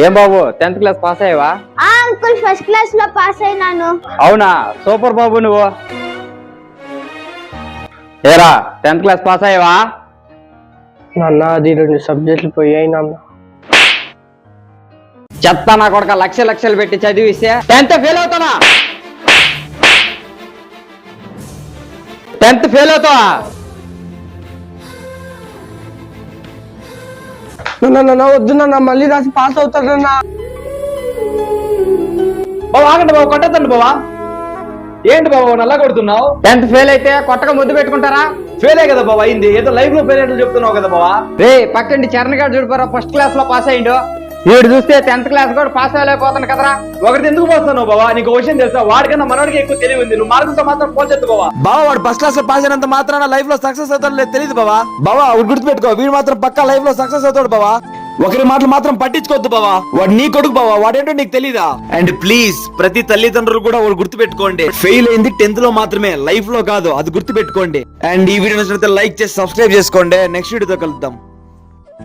ఏం బాబు 10th class pass అయ్యావా? Uncle first class లో పాస్ అయినాను. అవునా, సూపర్ బాబు. నువ్వు ఏరా 10th క్లాస్ పాస్ అయ్యావా? నాన్న అది 2 సబ్జెక్టులు పోయాయి నాన్న. చెత్త నా కొడుక, లక్షలు పెట్టి చదివిస్తే 10th ఫెయిల్ అవుతానా? 10th ఫెయిల్ అవుతావా? నాన్న వద్దు నాన్న, మళ్ళీ రాసి పాస్ అవుతాడన్నా. బాబు ఆగండి బాబు, కొట్టద్దండి బాబా. ఏంటి బాబు నల్ల కొడుతున్నావు? 10th ఫెయిల్ అయితే కొట్టగా ముద్దు పెట్టుకుంటారా? ఫెయిలే కదా బాబా అయింది, ఏదో లైఫ్ లో ఫెయిల్ అయినట్లు చెప్తున్నావు కదా బాబా. రే పక్కండి చరణ్ గారు చూడిపోరా, ఫస్ట్ క్లాస్ లో పాస్ అయ్యిండు. వీడు చూస్తే 10th క్లాస్ కూడా పాస్ అవ్వలేకపోతాను కదరా. ఒకటి ఎందుకు పోతున్నావు బాబా? నీకు విషయం తెలుసా, వాడికన్నా మనవాడికి ఎక్కువ తెలివి ఉంది. నువ్వు మార్కులతో మాత్రం పోల్చొద్దు బాబా. బావా వాడు ఫస్ట్ క్లాస్ లో పాస్ అయినంత మాత్రాన లైఫ్ లో సక్సెస్ అవుతాడు లేదు తెలియదు బావా. బావా ఒకటి గుర్తుపెట్టుకో, వీడు మాత్రం పక్కా లైఫ్ లో సక్సెస్ అవుతాడు బావా. ఒకరి మాటలు మాత్రం పట్టించుకోవద్దు బావా. వాడు నీ కొడుకు బావా, వాడేంటో నీకు తెలీదా? అండ్ ప్లీజ్ ప్రతి తల్లిదండ్రులు కూడా వాడు గుర్తు పెట్టుకోండి, ఫెయిల్ అయింది 10th లో మాత్రమే, లైఫ్ లో కాదు. అది గుర్తు పెట్టుకోండి. అండ్ ఈ వీడియో నచ్చినట్లయితే లైక్ చేసి సబ్స్క్రైబ్ చేసుకోండి. నెక్స్ట్ వీడియోతో కలుద్దాం.